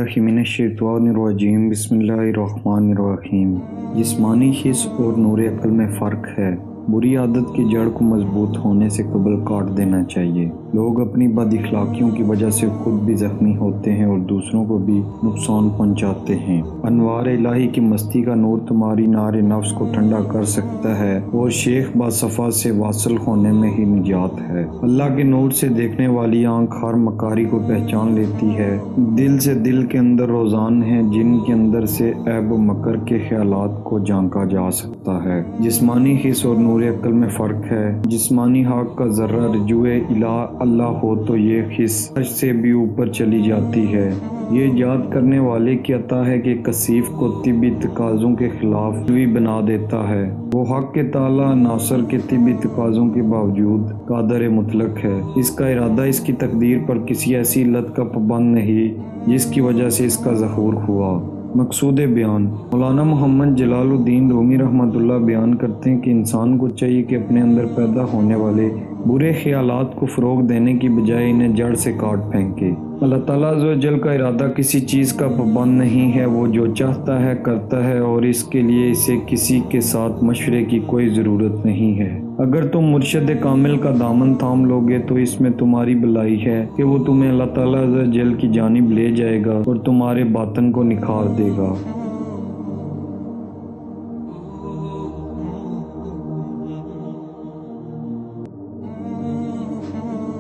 باللہ من الشیطان الرجیم بسم اللہ الرحمن الرحیم۔ جسمانی حس اور نور عقل میں فرق ہے۔ بری عادت کی جڑ کو مضبوط ہونے سے قبل کاٹ دینا چاہیے۔ لوگ اپنی بد اخلاقیوں کی وجہ سے خود بھی زخمی ہوتے ہیں اور دوسروں کو بھی نقصان پہنچاتے ہیں۔ انوار الہی کی مستی کا نور تمہاری نار نفس کو ٹھنڈا کر سکتا ہے اور شیخ باصفا سے واصل ہونے میں ہی نجات ہے۔ اللہ کے نور سے دیکھنے والی آنکھ ہر مکاری کو پہچان لیتی ہے۔ دل سے دل کے اندر روزان ہیں جن کے اندر سے عیب و مکر کے خیالات کو جھانکا جا سکتا ہے۔ جسمانی حس اور نور عقل میں فرق ہے۔ جسمانی حق کا ذرہ رجوع اللہ ہو تو یہ حس سچ سے بھی اوپر چلی جاتی ہے۔ یہ یاد کرنے والے کی عطا ہے کہ کثیف کو طبی تقاضوں کے خلاف بھی بنا دیتا ہے۔ وہ حق کے تعالی ناصر کے طبی تقاضوں کے باوجود قادر مطلق ہے۔ اس کا ارادہ اس کی تقدیر پر کسی ایسی علت کا پابند نہیں جس کی وجہ سے اس کا ظہور ہوا۔ مقصود بیان: مولانا محمد جلال الدین رومی رحمۃ اللہ بیان کرتے ہیں کہ انسان کو چاہیے کہ اپنے اندر پیدا ہونے والے برے خیالات کو فروغ دینے کی بجائے انہیں جڑ سے کاٹ پھینکے۔ اللہ تعالیٰ عز و جل کا ارادہ کسی چیز کا پابند نہیں ہے، وہ جو چاہتا ہے کرتا ہے اور اس کے لیے اسے کسی کے ساتھ مشورے کی کوئی ضرورت نہیں ہے۔ اگر تم مرشد کامل کا دامن تھام لوگے تو اس میں تمہاری بھلائی ہے کہ وہ تمہیں اللہ تعالیٰ عز و جل کی جانب لے جائے گا اور تمہارے باطن کو نکھار دے گا۔